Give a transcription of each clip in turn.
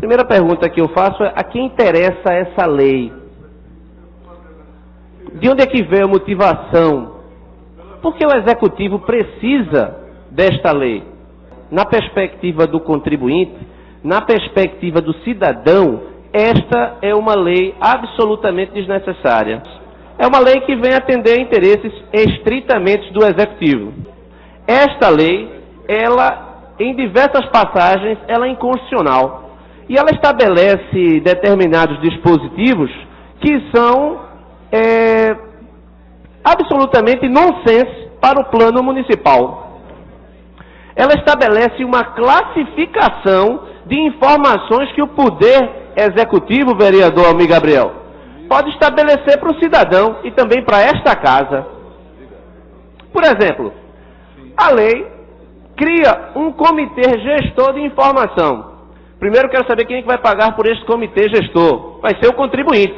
Primeira pergunta que eu faço é: a quem interessa essa lei? De onde é que veio a motivação? Por que o Executivo precisa desta lei? Na perspectiva do contribuinte, na perspectiva do cidadão, esta é uma lei absolutamente desnecessária. É uma lei que vem atender interesses estritamente do Executivo. Esta lei, em diversas passagens, ela é inconstitucional. E ela estabelece determinados dispositivos que são absolutamente nonsense para o plano municipal. Ela estabelece uma classificação de informações que o Poder Executivo, vereador Almir Gabriel, pode estabelecer para o cidadão e também para esta casa. Por exemplo, a lei cria um comitê gestor de informação. Primeiro, quero saber quem é que vai pagar por este comitê gestor. Vai ser o contribuinte.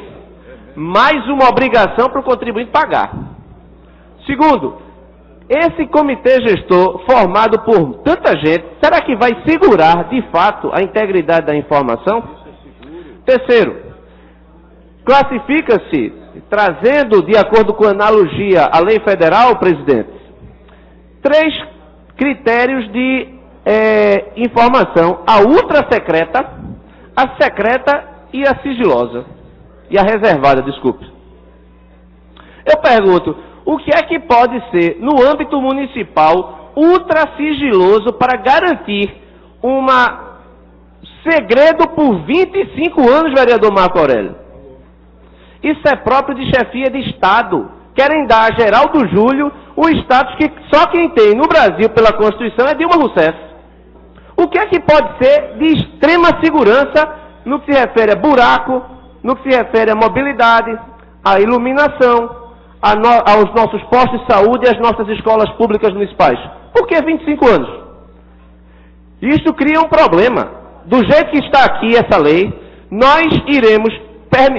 Mais uma obrigação para o contribuinte pagar. Segundo, esse comitê gestor, formado por tanta gente, será que vai segurar, de fato, a integridade da informação? Terceiro, classifica-se, trazendo, de acordo com a analogia, a lei federal, presidente, 3 critérios de informação: a ultra-secreta, a secreta e a sigilosa. E a reservada, desculpe. Eu pergunto, o que é que pode ser, no âmbito municipal, ultra-sigiloso para garantir um segredo por 25 anos, vereador Marco Aurélio? Isso é próprio de chefia de Estado. Querem dar a Geraldo Júlio o status que só quem tem no Brasil pela Constituição é Dilma Rousseff. O que é que pode ser de extrema segurança no que se refere a buraco, no que se refere à mobilidade, à iluminação, aos nossos postos de saúde e às nossas escolas públicas municipais? Por que 25 anos? Isso cria um problema. Do jeito que está aqui essa lei, nós iremos,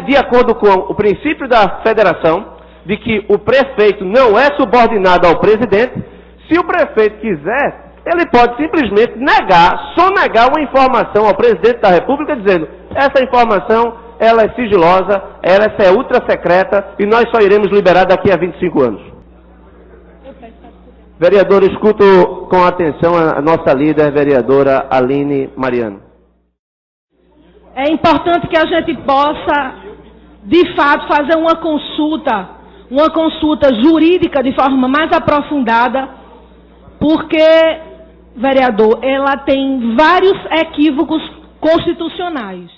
de acordo com o princípio da federação, de que o prefeito não é subordinado ao presidente. Se o prefeito quiser, ele pode simplesmente sonegar uma informação ao presidente da República, dizendo: essa informação, ela é sigilosa, ela é ultra secreta e nós só iremos liberar daqui a 25 anos. Vereador, escuto com atenção a nossa líder, vereadora Aline Mariano. É importante que a gente possa, de fato, fazer uma consulta jurídica de forma mais aprofundada, porque, vereador, ela tem vários equívocos constitucionais.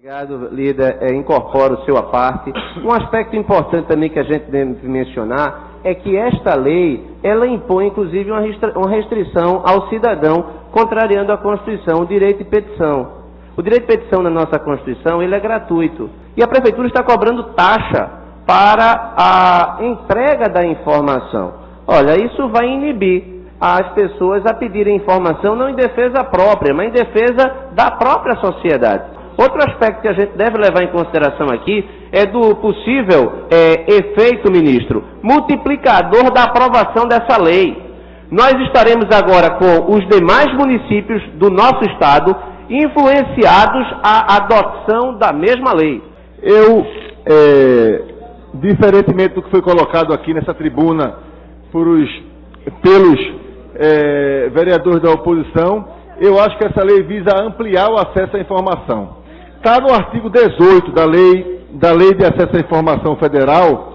Obrigado, líder. Incorporo o seu à parte. Um aspecto importante também que a gente deve mencionar é que esta lei, ela impõe, inclusive, uma restrição ao cidadão, contrariando a Constituição, o direito de petição. O direito de petição na nossa Constituição, ele é gratuito. E a Prefeitura está cobrando taxa para a entrega da informação. Olha, isso vai inibir as pessoas a pedirem informação não em defesa própria, mas em defesa da própria sociedade. Outro aspecto que a gente deve levar em consideração aqui é do possível efeito, ministro, multiplicador da aprovação dessa lei. Nós estaremos agora com os demais municípios do nosso estado influenciados à adoção da mesma lei. Eu, diferentemente do que foi colocado aqui nessa tribuna pelos vereadores da oposição, eu acho que essa lei visa ampliar o acesso à informação. Está no artigo 18 da lei de acesso à informação federal,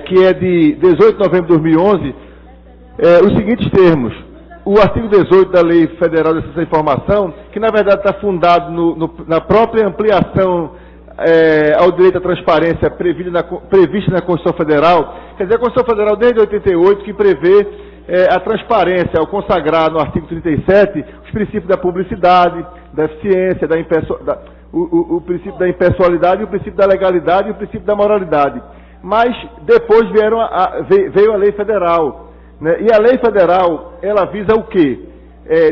que é de 18 de novembro de 2011, os seguintes termos: o artigo 18 da Lei Federal de Acesso à Informação, que na verdade está fundado na própria ampliação ao direito à transparência prevista na Constituição Federal. Quer dizer, a Constituição Federal desde 88 que prevê a transparência, ao consagrar no artigo 37 os princípios da publicidade, da eficiência, o princípio da impessoalidade, o princípio da legalidade e o princípio da moralidade. Mas depois veio a Lei Federal, né? E a Lei Federal, ela visa o quê?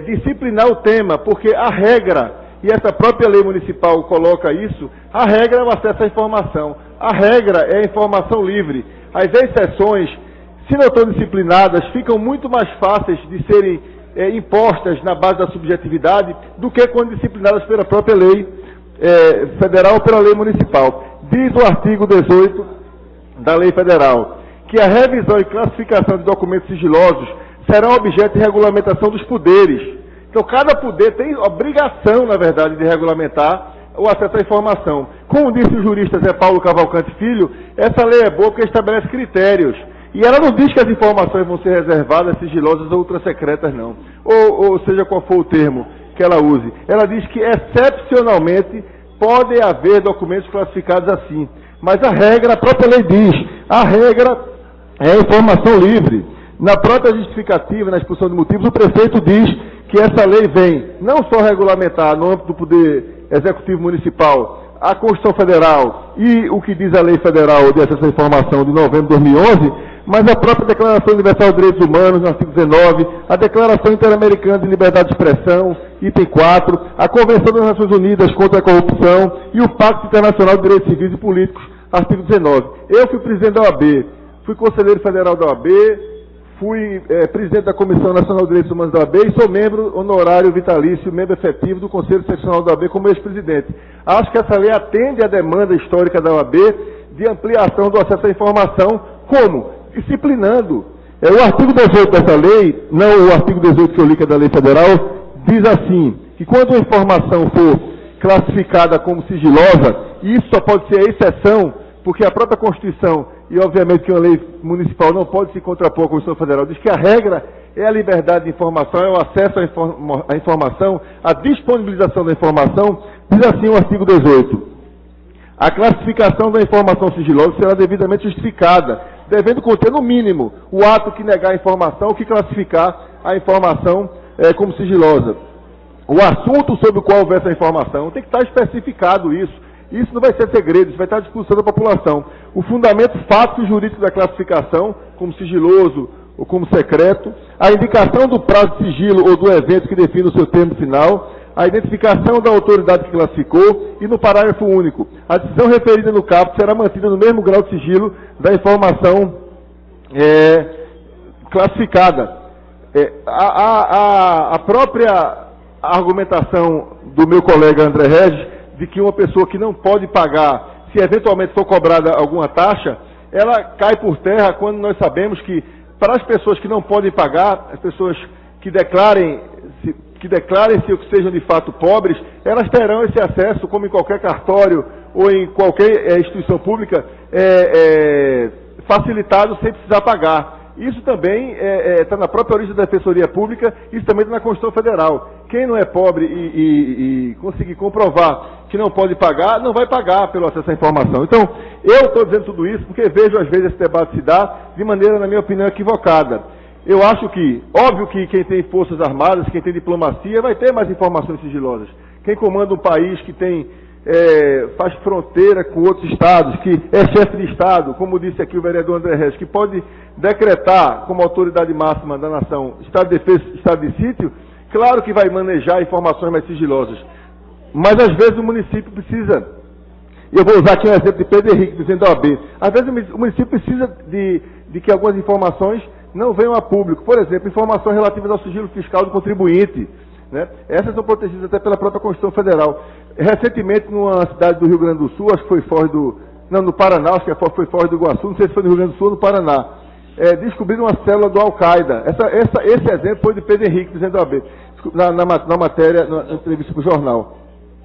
Disciplinar o tema, porque a regra, e essa própria lei municipal coloca isso, a regra é o acesso à informação. A regra é a informação livre. As exceções, se não estão disciplinadas, ficam muito mais fáceis de serem impostas na base da subjetividade do que quando disciplinadas pela própria lei federal ou pela lei municipal. Diz o artigo 18 da lei federal que a revisão e classificação de documentos sigilosos serão objeto de regulamentação dos poderes. Então, cada poder tem obrigação, na verdade, de regulamentar o acesso à informação. Como disse o jurista Zé Paulo Cavalcante Filho, essa lei é boa porque estabelece critérios. E ela não diz que as informações vão ser reservadas, sigilosas ou ultrasecretas, não. Ou seja, qual for o termo que ela use. Ela diz que, excepcionalmente, podem haver documentos classificados assim. Mas a regra, a própria lei diz, a regra é a informação livre. Na própria justificativa, na exposição de motivos, o prefeito diz que essa lei vem não só regulamentar no âmbito do Poder Executivo Municipal a Constituição Federal e o que diz a Lei Federal de Acesso à Informação de novembro de 2011, mas a própria Declaração Universal de Direitos Humanos, no artigo 19, a Declaração Interamericana de Liberdade de Expressão, item 4, a Convenção das Nações Unidas contra a Corrupção e o Pacto Internacional de Direitos Civis e Políticos, artigo 19. Eu fui presidente da OAB, fui conselheiro federal da OAB, fui presidente da Comissão Nacional de Direitos Humanos da OAB e sou membro honorário vitalício, membro efetivo do Conselho Seccional da OAB como ex-presidente. Acho que essa lei atende à demanda histórica da OAB de ampliação do acesso à informação, como? Disciplinando. O artigo 18 dessa lei, não o artigo 18 que eu li, que é da lei federal, diz assim, que quando a informação for classificada como sigilosa, e isso só pode ser a exceção, porque a própria Constituição, e obviamente que uma lei municipal não pode se contrapor à Constituição Federal, diz que a regra é a liberdade de informação, é o acesso à informação, a disponibilização da informação, diz assim o artigo 18. A classificação da informação sigilosa será devidamente justificada, devendo conter, no mínimo, o ato que negar a informação ou que classificar a informação como sigilosa. O assunto sobre o qual houver essa informação tem que estar especificado isso. Isso não vai ser segredo, isso vai estar à disposição da população. O fundamento fático e jurídico da classificação, como sigiloso ou como secreto, a indicação do prazo de sigilo ou do evento que define o seu termo final, a identificação da autoridade que classificou e, no parágrafo único, a decisão referida no caput será mantida no mesmo grau de sigilo da informação classificada. A própria argumentação do meu colega André Regis, de que uma pessoa que não pode pagar, se eventualmente for cobrada alguma taxa, ela cai por terra quando nós sabemos que, para as pessoas que não podem pagar, as pessoas que declarem-se ou que sejam de fato pobres, elas terão esse acesso, como em qualquer cartório ou em qualquer instituição pública, facilitado sem precisar pagar. Isso também está na própria origem da Defensoria Pública, isso também está na Constituição Federal. Quem não é pobre e conseguir comprovar que não pode pagar, não vai pagar pelo acesso à informação. Então, eu estou dizendo tudo isso porque vejo, às vezes, esse debate se dar de maneira, na minha opinião, equivocada. Eu acho que, óbvio que quem tem forças armadas, quem tem diplomacia, vai ter mais informações sigilosas. Quem comanda um país que tem, faz fronteira com outros estados, que é chefe de estado, como disse aqui o vereador André Regis, que pode decretar como autoridade máxima da nação estado de defesa, estado de sítio, claro que vai manejar informações mais sigilosas. Mas às vezes o município precisa, eu vou usar aqui um exemplo de Pedro Henrique, dizendo da OAB, às vezes o município precisa de que algumas informações não venham a público. Por exemplo, informações relativas ao sigilo fiscal do contribuinte. Né? Essas são protegidas até pela própria Constituição Federal. Recentemente, numa cidade do Rio Grande do Sul, acho que foi no Paraná, acho que foi Foz do Iguaçu, não sei se foi no Rio Grande do Sul ou no Paraná, descobriram uma célula do Al-Qaeda. Esse exemplo foi de Pedro Henrique, dizendo da OAB, na matéria, na entrevista com o jornal.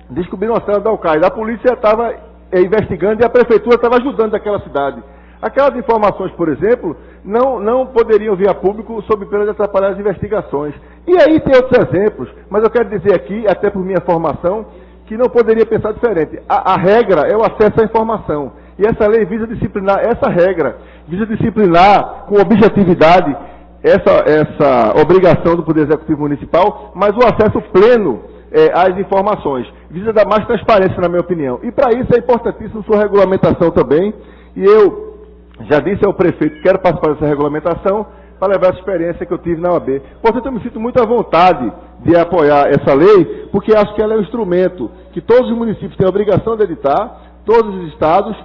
Descobriram uma célula do Al-Qaeda. A polícia estava investigando e a prefeitura estava ajudando aquela cidade. Aquelas informações, por exemplo, não poderiam vir a público sob pena de atrapalhar as investigações. E aí tem outros exemplos, mas eu quero dizer aqui, até por minha formação, que não poderia pensar diferente. A regra é o acesso à informação. E essa lei visa disciplinar essa regra, visa disciplinar com objetividade essa obrigação do Poder Executivo Municipal, mas o acesso pleno às informações. Visa dar mais transparência, na minha opinião. E para isso é importantíssimo sua regulamentação também. E eu já disse ao prefeito que quero participar dessa regulamentação para levar essa experiência que eu tive na OAB. Portanto, eu me sinto muito à vontade de apoiar essa lei, porque acho que ela é um instrumento que todos os municípios têm a obrigação de editar, todos os estados,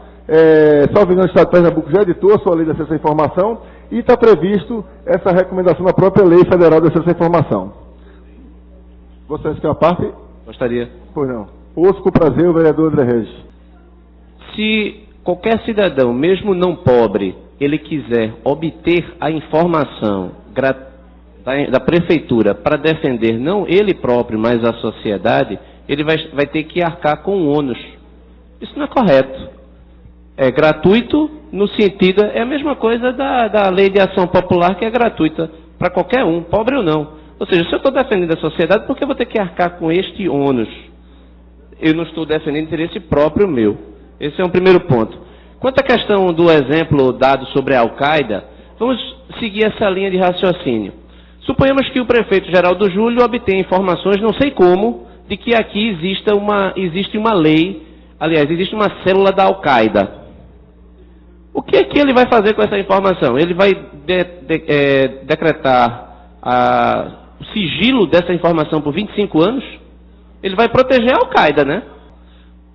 salvo engano, o estado de Pernambuco já editou a sua lei de acesso à informação, e está previsto essa recomendação na própria Lei Federal de Acesso à Informação. Vocês querem uma parte? Gostaria. Pois não. Ouço com prazer o vereador André Regis. Se qualquer cidadão, mesmo não pobre, ele quiser obter a informação da prefeitura para defender não ele próprio, mas a sociedade, ele vai ter que arcar com o ônus. Isso não é correto. É gratuito no sentido, é a mesma coisa da lei de ação popular, que é gratuita para qualquer um, pobre ou não. Ou seja, se eu estou defendendo a sociedade, por que eu vou ter que arcar com este ônus? Eu não estou defendendo interesse próprio meu. Esse é um primeiro ponto. Quanto à questão do exemplo dado sobre a Al-Qaeda, vamos seguir essa linha de raciocínio. Suponhamos que o prefeito Geraldo Júlio obtenha informações, não sei como, de que aqui existe uma lei, aliás, existe uma célula da Al-Qaeda. O que é que ele vai fazer com essa informação? Ele vai decretar o sigilo dessa informação por 25 anos? Ele vai proteger a Al-Qaeda, né?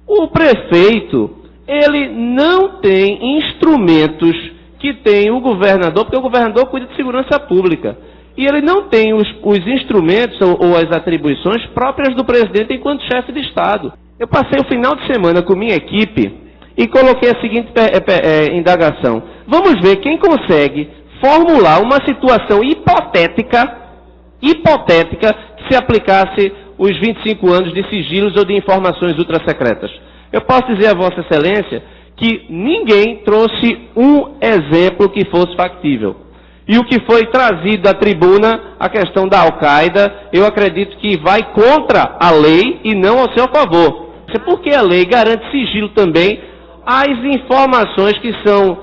O prefeito, ele não tem instrumentos que tem o governador, porque o governador cuida de segurança pública. E ele não tem os instrumentos ou as atribuições próprias do presidente enquanto chefe de Estado. Eu passei o final de semana com minha equipe e coloquei a seguinte indagação. Vamos ver quem consegue formular uma situação hipotética que se aplicasse os 25 anos de sigilos ou de informações ultrasecretas. Eu posso dizer a Vossa Excelência que ninguém trouxe um exemplo que fosse factível. E o que foi trazido à tribuna, a questão da Al-Qaeda, eu acredito que vai contra a lei e não ao seu favor. Porque a lei garante sigilo também às informações que são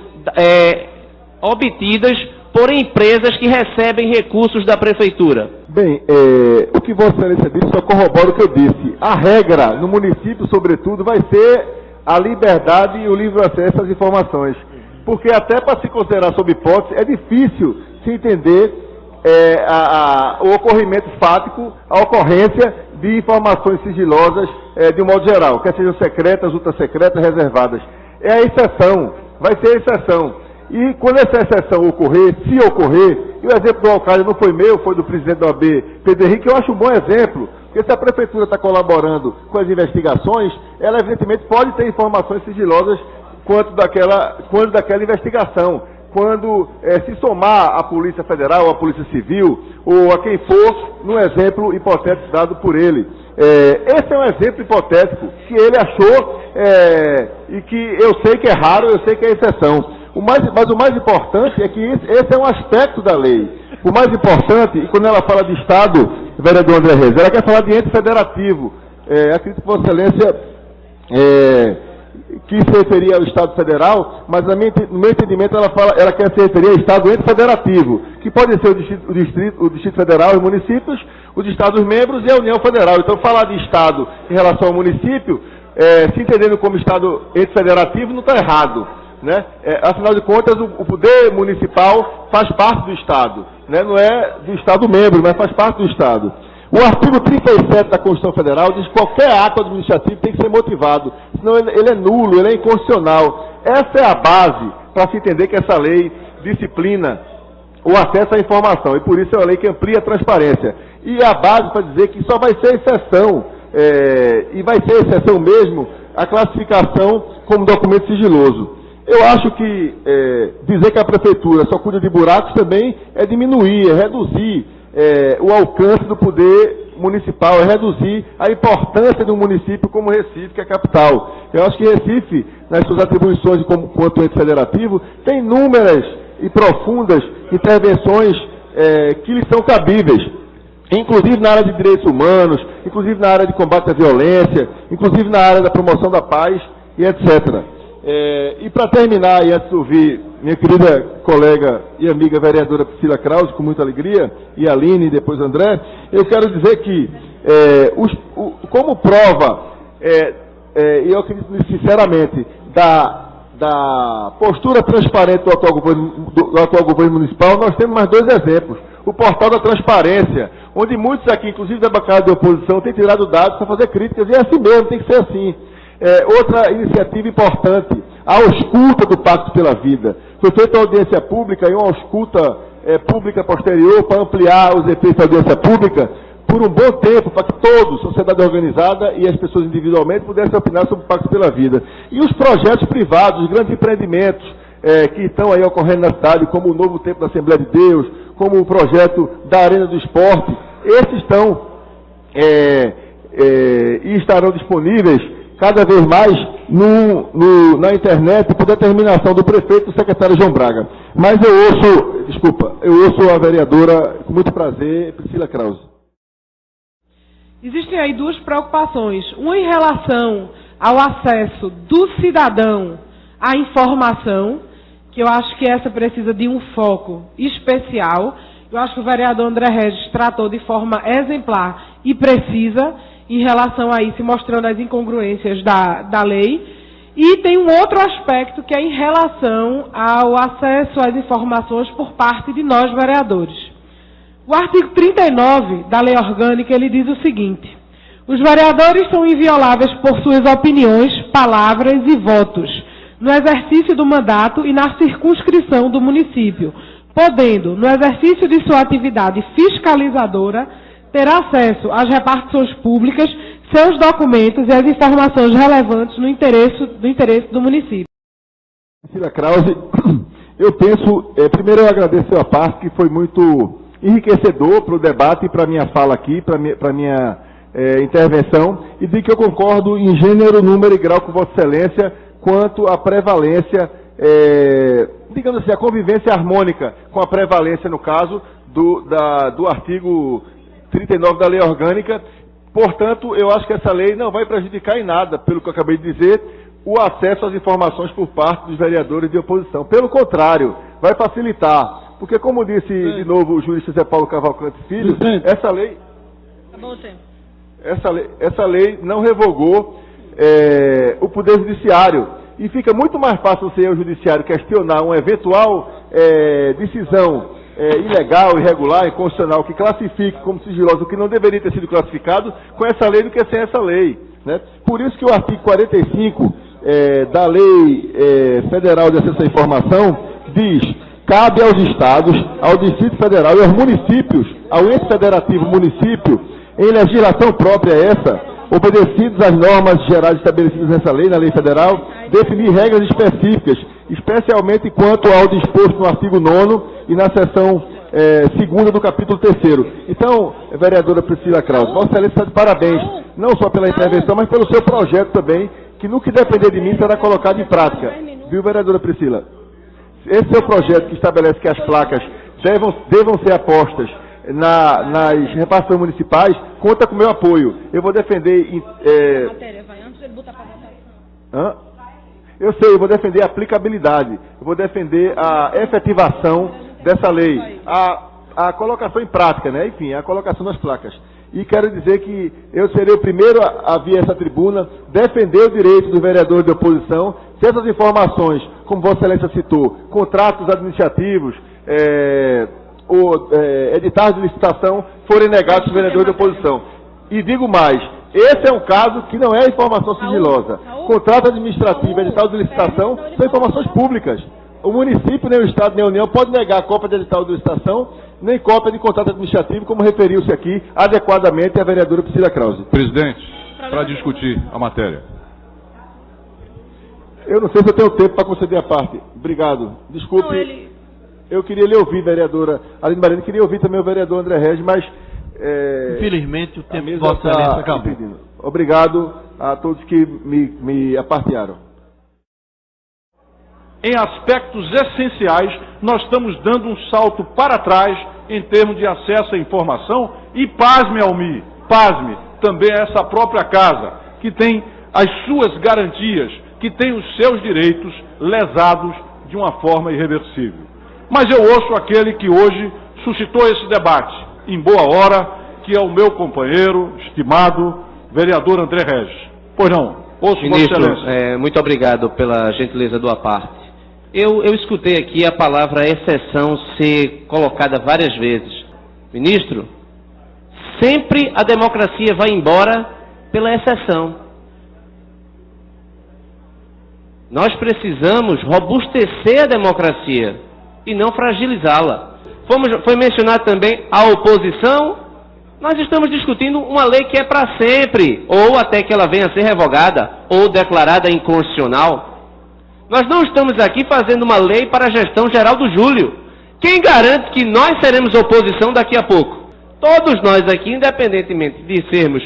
obtidas por empresas que recebem recursos da prefeitura. Bem, o que Vossa Excelência disse só corrobora o que eu disse. A regra no município, sobretudo, vai ser a liberdade e o livre acesso às informações. Porque até para se considerar sob hipótese, é difícil se entender o ocorrimento fático, a ocorrência de informações sigilosas de um modo geral, quer sejam secretas, ultrasecretas, reservadas. É a exceção, vai ser a exceção. E quando essa exceção ocorrer, se ocorrer, e o exemplo do Al-Qaeda não foi meu, foi do presidente da OAB, Pedro Henrique, eu acho um bom exemplo, porque se a prefeitura está colaborando com as investigações, ela evidentemente pode ter informações sigilosas quanto daquela investigação. Quando se somar a Polícia Federal, a Polícia Civil, ou a quem for, no exemplo hipotético dado por ele. Esse é um exemplo hipotético que ele achou e que eu sei que é raro, eu sei que é exceção. Mas o mais importante é que esse é um aspecto da lei. O mais importante, e quando ela fala de Estado, vereador André Reis, ela quer falar de ente federativo. Acredito que Vossa Excelência quis se referir ao Estado Federal, mas no meu entendimento ela quer se referir ao Estado ente federativo, que pode ser o Distrito Federal, os municípios, os Estados-membros e a União Federal. Então, falar de Estado em relação ao município, se entendendo como Estado ente federativo, não está errado. Né? Afinal de contas, o poder municipal faz parte do Estado, né? Não é do Estado-membro, mas faz parte do Estado. O artigo 37 da Constituição Federal diz que qualquer ato administrativo tem que ser motivado, senão ele é nulo, ele é inconstitucional. Essa é a base para se entender que essa lei disciplina o acesso à informação, e por isso é uma lei que amplia a transparência. E a base para dizer que só vai ser exceção, e vai ser exceção mesmo, a classificação como documento sigiloso. Eu acho que dizer que a prefeitura só cuida de buracos também é diminuir, é reduzir o alcance do poder municipal, é reduzir a importância de um município como Recife, que é a capital. Eu acho que Recife, nas suas atribuições quanto ente federativo, tem inúmeras e profundas intervenções que lhe são cabíveis, inclusive na área de direitos humanos, inclusive na área de combate à violência, inclusive na área da promoção da paz e etc. E para terminar, e antes de ouvir minha querida colega e amiga vereadora Priscila Krause, com muita alegria, e a Aline e depois André, eu quero dizer que, como prova, e eu acredito sinceramente, da postura transparente do atual governo municipal, nós temos mais dois exemplos. O portal da transparência, onde muitos aqui, inclusive da bancada de oposição, têm tirado dados para fazer críticas, e é assim mesmo, tem que ser assim. Outra iniciativa importante, a ausculta do Pacto pela Vida. Foi feita uma audiência pública e uma ausculta pública posterior para ampliar os efeitos da audiência pública por um bom tempo, para que todos, sociedade organizada e as pessoas individualmente, pudessem opinar sobre o Pacto pela Vida. E os projetos privados, os grandes empreendimentos que estão aí ocorrendo na cidade, como o Novo Tempo da Assembleia de Deus, como o projeto da Arena do Esporte, esses estão e estarão disponíveis cada vez mais na internet por determinação do prefeito e do secretário João Braga. Mas eu ouço a vereadora com muito prazer, Priscila Krause. Existem aí duas preocupações. Uma em relação ao acesso do cidadão à informação, que eu acho que essa precisa de um foco especial. Eu acho que o vereador André Regis tratou de forma exemplar e precisa em relação a isso, mostrando as incongruências da lei. E tem um outro aspecto que é em relação ao acesso às informações por parte de nós, vereadores. O artigo 39 da Lei Orgânica, ele diz o seguinte: os vereadores são invioláveis por suas opiniões, palavras e votos, no exercício do mandato e na circunscrição do município, podendo, no exercício de sua atividade fiscalizadora, ter acesso às repartições públicas, seus documentos e as informações relevantes no interesse do município. Priscila Krause, eu penso, primeiro eu agradeço a parte que foi muito enriquecedor para o debate e para a minha fala aqui, para a minha intervenção, e digo que eu concordo em gênero, número e grau com Vossa Excelência quanto à prevalência, digamos assim, a convivência harmônica com a prevalência, no caso, do artigo 39 da Lei Orgânica. Portanto, eu acho que essa lei não vai prejudicar em nada, pelo que eu acabei de dizer, o acesso às informações por parte dos vereadores de oposição. Pelo contrário, vai facilitar. Porque, como disse de novo o jurista Zé Paulo Cavalcante Filho, essa lei não revogou o Poder Judiciário. E fica muito mais fácil você, o Judiciário, questionar uma eventual decisão ilegal, irregular, inconstitucional, que classifique como sigilosa o que não deveria ter sido classificado com essa lei do que sem essa lei. Né? Por isso que o artigo 45 da Lei Federal de Acesso à Informação diz: cabe aos estados, ao Distrito Federal e aos municípios, ao ente federativo município, em legislação própria essa, obedecidos às normas gerais estabelecidas nessa lei, na lei federal, definir regras específicas, especialmente quanto ao disposto no artigo 9º e na seção 2ª do capítulo 3º. Então, vereadora Priscila Krause, Vossa Excelência está de parabéns, não só pela intervenção, mas pelo seu projeto também, que no que depender de mim será colocado em prática. Viu, vereadora Priscila? Esse é o projeto que estabelece que as placas devam ser apostas nas repartições municipais, conta com o meu apoio. Eu vou defender... Eu sei, eu vou defender a aplicabilidade, eu vou defender a efetivação dessa lei, a colocação em prática, né? Enfim, a colocação das placas. E quero dizer que eu serei o primeiro a vir a essa tribuna defender o direito dos vereadores de oposição, se essas informações, como Vossa Excelência citou, contratos administrativos, editais de licitação, forem negados aos vereadores de oposição. E digo mais, esse é um caso que não é informação sigilosa. Contrato administrativo, edital de licitação, são informações públicas. O município, nem o Estado, nem a União pode negar cópia de edital de licitação, nem cópia de contrato administrativo, como referiu-se aqui adequadamente a vereadora Priscila Krause. Presidente, para discutir a matéria. Eu não sei se eu tenho tempo para conceder a parte. Obrigado. Desculpe. Eu queria lhe ouvir, vereadora Aline Marino, queria ouvir também o vereador André Regis, mas... infelizmente, o tempo de Vossa Excelência acabou. Obrigado a todos que me apartearam. Em aspectos essenciais, nós estamos dando um salto para trás em termos de acesso à informação e, pasme, Almir, pasme, também essa própria casa, que tem as suas garantias, que tem os seus direitos lesados de uma forma irreversível. Mas eu ouço aquele que hoje suscitou esse debate, em boa hora, que é o meu companheiro, estimado, vereador André Regis. Pois não, ouço Vossa Excelência. Muito obrigado pela gentileza do aparte. Eu escutei aqui a palavra exceção ser colocada várias vezes. Ministro, sempre a democracia vai embora pela exceção. Nós precisamos robustecer a democracia e não fragilizá-la. Foi mencionado também a oposição. Nós estamos discutindo uma lei que é para sempre, ou até que ela venha a ser revogada, ou declarada inconstitucional. Nós não estamos aqui fazendo uma lei para a gestão geral do Júlio. Quem garante que nós seremos oposição daqui a pouco? Todos nós aqui, independentemente de sermos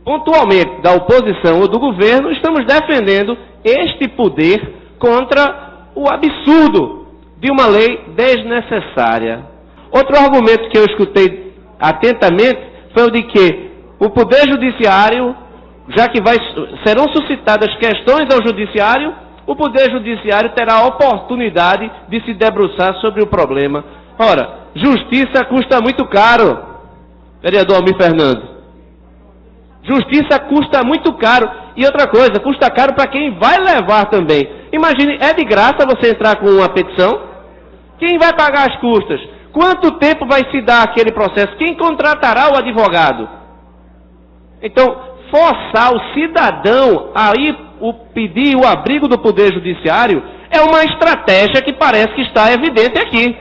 pontualmente da oposição ou do governo, estamos defendendo este poder contra o absurdo de uma lei desnecessária. Outro argumento que eu escutei atentamente foi o de que o Poder Judiciário, já que serão suscitadas questões ao Judiciário, o Poder Judiciário terá a oportunidade de se debruçar sobre o problema. Ora, justiça custa muito caro, vereador Almir Fernando. Justiça custa muito caro. E outra coisa, custa caro para quem vai levar também. Imagine, é de graça você entrar com uma petição? Quem vai pagar as custas? Quanto tempo vai se dar aquele processo? Quem contratará o advogado? Então, forçar o cidadão a ir pedir o abrigo do Poder Judiciário é uma estratégia que parece que está evidente aqui.